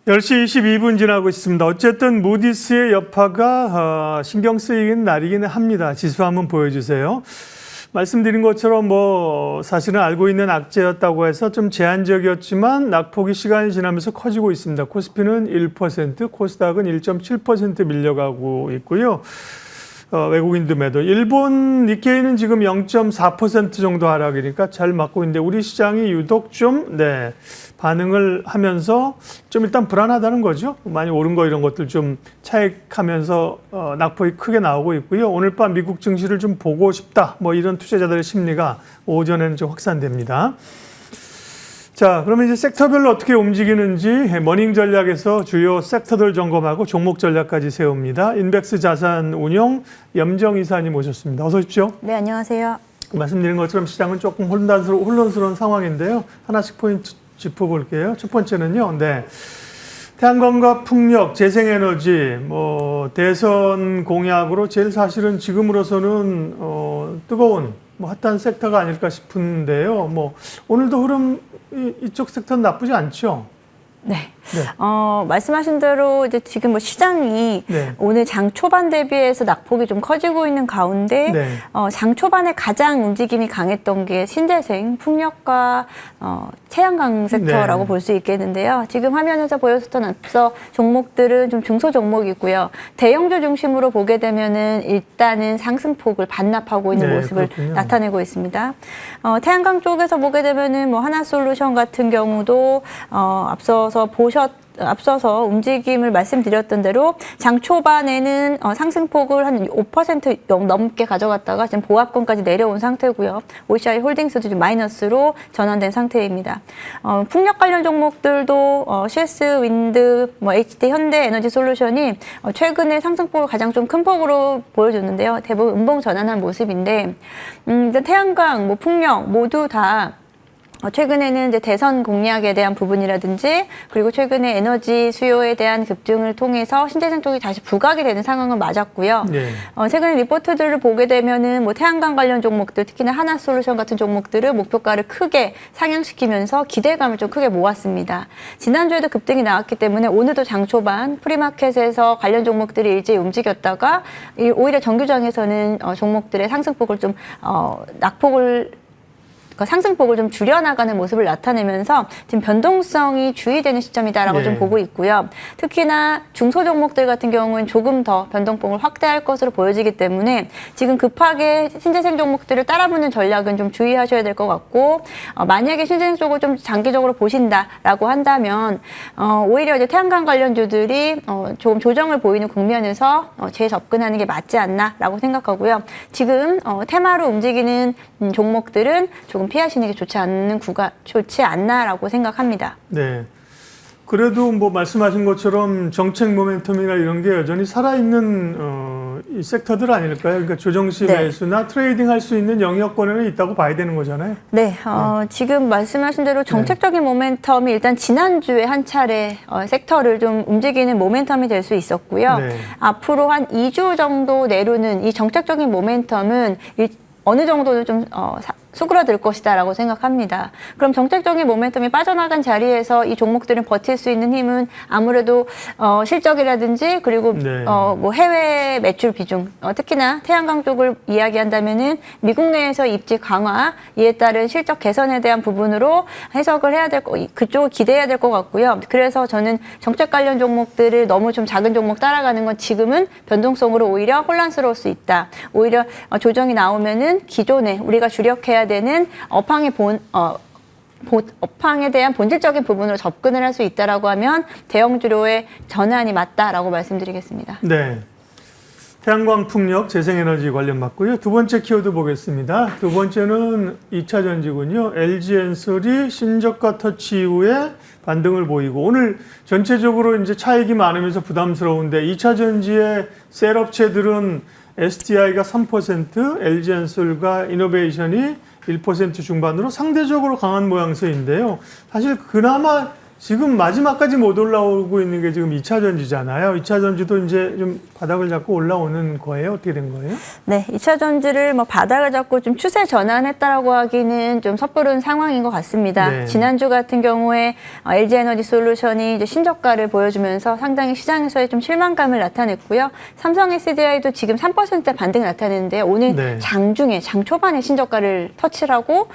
10시 22분 지나고 있습니다. 어쨌든 무디스의 여파가 신경 쓰이는 날이기는 합니다. 지수 한번 보여주세요. 말씀드린 것처럼 사실은 알고 있는 악재였다고 해서 좀 제한적이었지만 낙폭이 시간이 지나면서 커지고 있습니다. 코스피는 1%, 코스닥은 1.7% 밀려가고 있고요. 외국인들 매도. 일본 니케이는 지금 0.4% 정도 하락이니까 잘 맞고 있는데 우리 시장이 유독 좀 반응을 하면서 좀 일단 불안하다는 거죠. 많이 오른 거 이런 것들 좀 차익하면서 낙폭이 크게 나오고 있고요. 오늘 밤 미국 증시를 좀 보고 싶다. 이런 투자자들의 심리가 오전에는 좀 확산됩니다. 자, 그러면 이제 섹터별로 어떻게 움직이는지 머닝 전략에서 주요 섹터들 점검하고 종목 전략까지 세웁니다. 인백스 자산 운용 염정 이사님 모셨습니다. 어서 오십시오. 네, 안녕하세요. 말씀드린 것처럼 시장은 조금 혼란스러운 상황인데요. 하나씩 포인트 짚어볼게요. 첫 번째는요. 태양광과 풍력, 재생에너지, 대선 공약으로 제일 사실은 지금으로서는 뜨거운 핫한 섹터가 아닐까 싶은데요. 오늘도 흐름 이쪽 섹터는 나쁘지 않죠? 네. 말씀하신 대로 이제 지금 시장이 오늘 장 초반 대비해서 낙폭이 좀 커지고 있는 가운데 장 초반에 가장 움직임이 강했던 게 신재생, 풍력과 태양광 섹터라고 볼 수 있겠는데요. 지금 화면에서 보였었던 앞서 종목들은 좀 중소 종목이고요. 대형주 중심으로 보게 되면은 일단은 상승폭을 반납하고 있는 모습을 나타내고 있습니다. 태양광 쪽에서 보게 되면은 하나솔루션 같은 경우도 앞서서 움직임을 말씀드렸던 대로 장 초반에는 상승폭을 한 5% 넘게 가져갔다가 지금 보합권까지 내려온 상태고요. OCI 홀딩스도 좀 마이너스로 전환된 상태입니다. 풍력 관련 종목들도 CS 윈드, HD 현대 에너지 솔루션이 최근에 상승폭을 가장 좀 큰 폭으로 보여줬는데요. 대부분 음봉 전환한 모습인데 일단 태양광, 풍력 모두 다 최근에는 이제 대선 공약에 대한 부분이라든지 그리고 최근에 에너지 수요에 대한 급증을 통해서 신재생 쪽이 다시 부각이 되는 상황은 맞았고요. 최근에 리포트들을 보게 되면은 태양광 관련 종목들, 특히나 하나솔루션 같은 종목들은 목표가를 크게 상향시키면서 기대감을 좀 크게 모았습니다. 지난주에도 급등이 나왔기 때문에 오늘도 장 초반 프리마켓에서 관련 종목들이 일제히 움직였다가 오히려 정규장에서는 종목들의 상승폭을 좀 상승폭을 좀 줄여나가는 모습을 나타내면서 지금 변동성이 주의되는 시점이다라고 좀 보고 있고요. 특히나 중소 종목들 같은 경우는 조금 더 변동폭을 확대할 것으로 보여지기 때문에 지금 급하게 신재생 종목들을 따라붙는 전략은 좀 주의하셔야 될 것 같고 만약에 신재생 쪽을 좀 장기적으로 보신다라고 한다면 오히려 이제 태양광 관련주들이 조금 조정을 보이는 국면에서 재접근하는 게 맞지 않나라고 생각하고요. 지금 테마로 움직이는 종목들은 조금 피하시는 게 좋지 않나라고 생각합니다. 네. 그래도 말씀하신 것처럼 정책 모멘텀이나 이런 게 여전히 살아있는 이 섹터들 아닐까요? 그러니까 조정시 매수나 트레이딩 할 수 있는 영역권에는 있다고 봐야 되는 거잖아요. 지금 말씀하신 대로 정책적인 모멘텀이 일단 지난주에 한 차례 섹터를 좀 움직이는 모멘텀이 될 수 있었고요. 앞으로 한 2주 정도 내로는 이 정책적인 모멘텀은 어느 정도는 좀 수그러들 것이다라고 생각합니다. 그럼 정책적인 모멘텀이 빠져나간 자리에서 이 종목들은 버틸 수 있는 힘은 아무래도 실적이라든지 그리고 해외 매출 비중, 특히나 태양광 쪽을 이야기한다면은 미국 내에서 입지 강화, 이에 따른 실적 개선에 대한 부분으로 해석을 해야 그쪽을 기대해야 될 것 같고요. 그래서 저는 정책 관련 종목들을 너무 좀 작은 종목 따라가는 건 지금은 변동성으로 오히려 혼란스러울 수 있다. 오히려 조정이 나오면은 기존에 우리가 주력해야 되는 업황에 대한 본질적인 부분으로 접근을 할 수 있다라고 하면 대형주로의 전환이 맞다라고 말씀드리겠습니다. 네. 태양광, 풍력, 재생에너지 관련 맞고요. 두 번째 키워드 보겠습니다. 두 번째는 2차 전지군요. LG엔솔이 신저가 터치 이후에 반등을 보이고 오늘 전체적으로 이제 차익이 많으면서 부담스러운데 2차 전지의 셀업체들은 SDI가 3%, LG엔솔과 이노베이션이 1% 중반으로 상대적으로 강한 모양새인데요. 사실 그나마 지금 마지막까지 못 올라오고 있는 게 지금 2차 전지잖아요. 2차 전지도 이제 좀 바닥을 잡고 올라오는 거예요? 어떻게 된 거예요? 네, 2차 전지를 뭐 바닥을 잡고 좀 추세 전환했다라고 하기는 좀 섣부른 상황인 것 같습니다. 네. 지난주 같은 경우에 LG 에너지 솔루션이 이제 신저가를 보여주면서 상당히 시장에서의 좀 실망감을 나타냈고요. 삼성 SDI도 지금 3%대 반등을 나타내는데 오늘 네. 장 초반에 신저가를 터치하고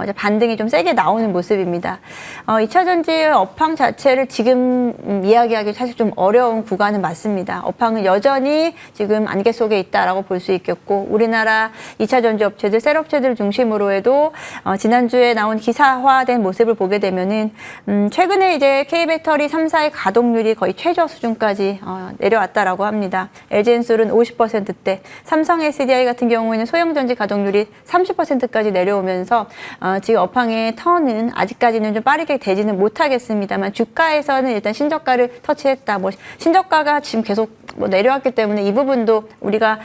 이제 반등이 좀 세게 나오는 모습입니다. 2차 전지의 업황 자체를 지금 이야기하기 사실 좀 어려운 구간은 맞습니다. 업황은 여전히 지금 안개 속에 있다라고 볼 수 있겠고 우리나라 2차 전지 업체들, 셀 업체들 중심으로 해도 지난주에 나온 기사화된 모습을 보게 되면은 최근에 이제 K배터리 3사의 가동률이 거의 최저 수준까지 내려왔다라고 합니다. LG엔솔은 50%대, 삼성 SDI 같은 경우에는 소형전지 가동률이 30%까지 내려오면서 지금 업황의 턴은 아직까지는 좀 빠르게 되지는 못하겠습니다만 주가에서는 일단 신저가를 터치했다. 뭐 신저가가 지금 계속 뭐 내려왔기 때문에 이 부분도 우리가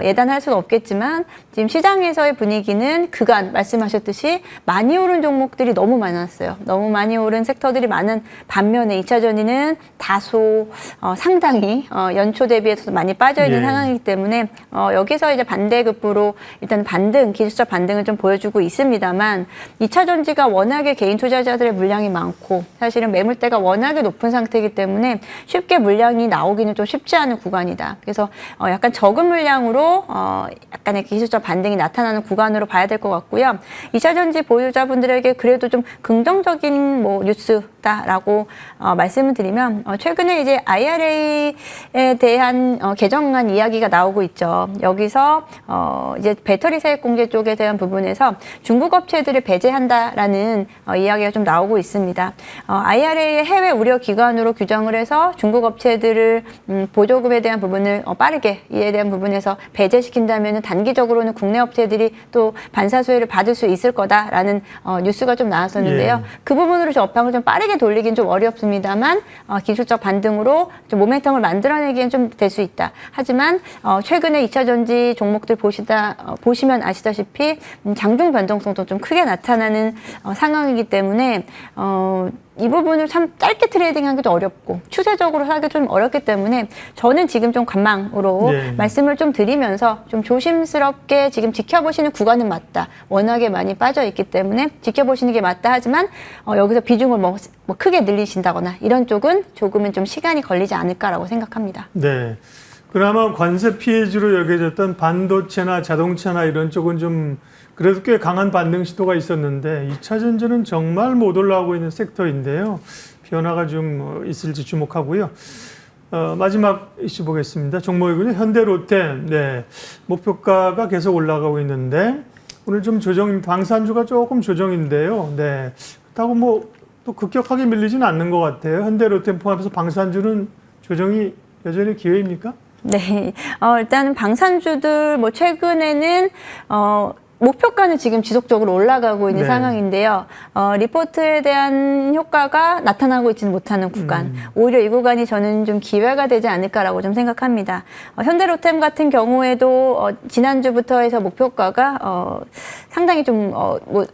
예단할 수는 없겠지만 지금 시장에서의 분위기는 그간 말씀하셨듯이 많이 오른 종목들이 너무 많았어요. 너무 많이 오른 섹터들이 많은 반면에 2차 전지는 다소 상당히 연초 대비해서 많이 빠져있는 예. 상황이기 때문에 여기서 이제 반대급부로 일단 기술적 반등을 좀 보여주고 있습니다만 2차 전지가 워낙에 개인 투자자들의 물량이 많고 사실은 매물대가 워낙에 높은 상태이기 때문에 쉽게 물량이 나오기는 좀 쉽지 않은 구간이다. 그래서 약간 적은 물량으로 약간의 기술적 반등이 나타나는 구간으로 봐야 될 것 같고요. 2차 전지 보유자분들에게 그래도 좀 긍정적인 뭐 뉴스다라고 말씀을 드리면 최근에 이제 IRA에 대한 개정안 이야기가 나오고 있죠. 여기서 이제 배터리 세액 공제 쪽에 대한 부분에서 중국 업체들을 배제한다라는 이야기가 좀 나오고 있습니다. IRA의 해외 우려 기관으로 규정을 해서 중국 업체들을 보조금에 대한 부분을 빠르게 이에 대한 부분에서 배제시킨다면 단기적으로는 국내 업체들이 또 반사수혜를 받을 수 있을 거다라는 뉴스가 좀 나왔었는데요. 예. 그 부분으로 좀 업황을 좀 빠르게 돌리긴 좀 어렵습니다만 기술적 반등으로 좀 모멘텀을 만들어내기엔 좀 될 수 있다. 하지만 최근에 2차 전지 종목들 보시면 아시다시피 장중 변동성도 좀 크게 나타나는 상황이기 때문에 이 부분을 참 짧게 트레이딩하기도 어렵고 추세적으로 하기 좀 어렵기 때문에 저는 지금 좀 관망으로 네. 말씀을 좀 드리면서 좀 조심스럽게 지금 지켜보시는 구간은 맞다. 워낙에 많이 빠져 있기 때문에 지켜보시는 게 맞다 하지만 여기서 비중을 뭐 크게 늘리신다거나 이런 쪽은 조금은 좀 시간이 걸리지 않을까라고 생각합니다. 네. 그나마 관세 피해주로 여겨졌던 반도체나 자동차나 이런 쪽은 좀 그래도 꽤 강한 반등 시도가 있었는데 2차 전지는 정말 못 올라오고 있는 섹터인데요. 변화가 좀 있을지 주목하고요. 마지막 이슈 보겠습니다. 종목이군요. 현대로템. 네. 목표가가 계속 올라가고 있는데 오늘 좀 방산주가 조금 조정인데요. 네. 그렇다고 뭐 또 급격하게 밀리지는 않는 것 같아요. 현대로템 포함해서 방산주는 조정이 여전히 기회입니까? 네, 일단은 방산주들 뭐 최근에는 목표가는 지금 지속적으로 올라가고 있는 네. 상황인데요. 리포트에 대한 효과가 나타나고 있지는 못하는 구간. 오히려 이 구간이 저는 좀 기회가 되지 않을까라고 좀 생각합니다. 현대로템 같은 경우에도 지난주부터 해서 목표가가 상당히 좀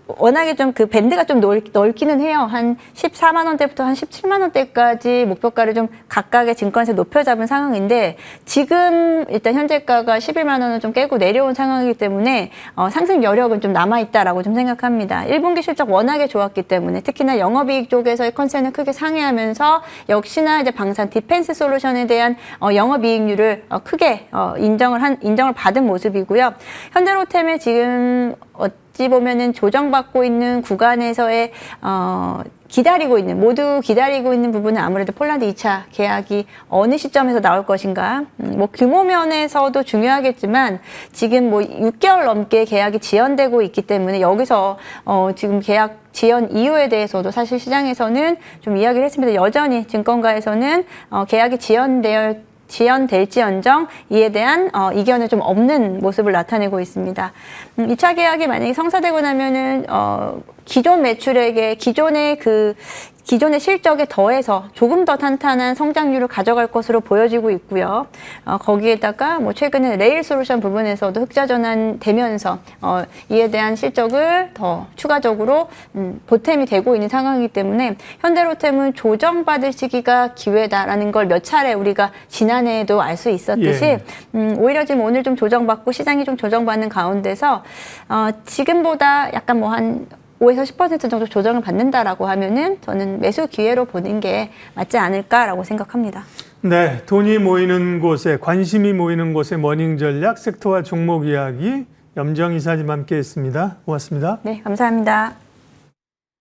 워낙에 좀 그 밴드가 좀 넓기는 해요. 한 14만 원대부터 한 17만 원대까지 목표가를 좀 각각의 증권에서 높여 잡은 상황인데 지금 일단 현재가가 11만 원을 좀 깨고 내려온 상황이기 때문에 상승 여력은 좀 남아있다라고 좀 생각합니다. 1분기 실적 워낙에 좋았기 때문에 특히나 영업이익 쪽에서의 컨센을 크게 상회하면서 역시나 이제 방산 디펜스 솔루션에 대한 영업이익률을 크게 인정을 받은 모습이고요. 현대로템의 지금 어찌 보면은 조정받고 있는 구간에서의 모두 기다리고 있는 부분은 아무래도 폴란드 2차 계약이 어느 시점에서 나올 것인가. 뭐 규모 면에서도 중요하겠지만 지금 뭐 6개월 넘게 계약이 지연되고 있기 때문에 여기서 지금 계약 지연 이유에 대해서도 사실 시장에서는 좀 이야기를 했습니다. 여전히 증권가에서는 계약이 지연될지언정 이에 대한 이견은 좀 없는 모습을 나타내고 있습니다. 2차 계약이 만약에 성사되고 나면은 기존 매출액의 기존의 그 기존의 실적에 더해서 조금 더 탄탄한 성장률을 가져갈 것으로 보여지고 있고요. 거기에다가 뭐 최근에 레일 솔루션 부분에서도 흑자 전환되면서 이에 대한 실적을 더 추가적으로 보탬이 되고 있는 상황이기 때문에 현대로템은 조정받을 시기가 기회다라는 걸 몇 차례 우리가 지난해에도 알 수 있었듯이 오히려 지금 오늘 좀 조정받고 시장이 좀 조정받는 가운데서 지금보다 약간 뭐 한 5에서 10% 정도 조정을 받는다라고 하면은 저는 매수 기회로 보는 게 맞지 않을까라고 생각합니다. 네, 돈이 모이는 곳에 관심이 모이는 곳에 머닝 전략 섹터와 종목 이야기 염정 이사님 함께했습니다. 고맙습니다. 네, 감사합니다.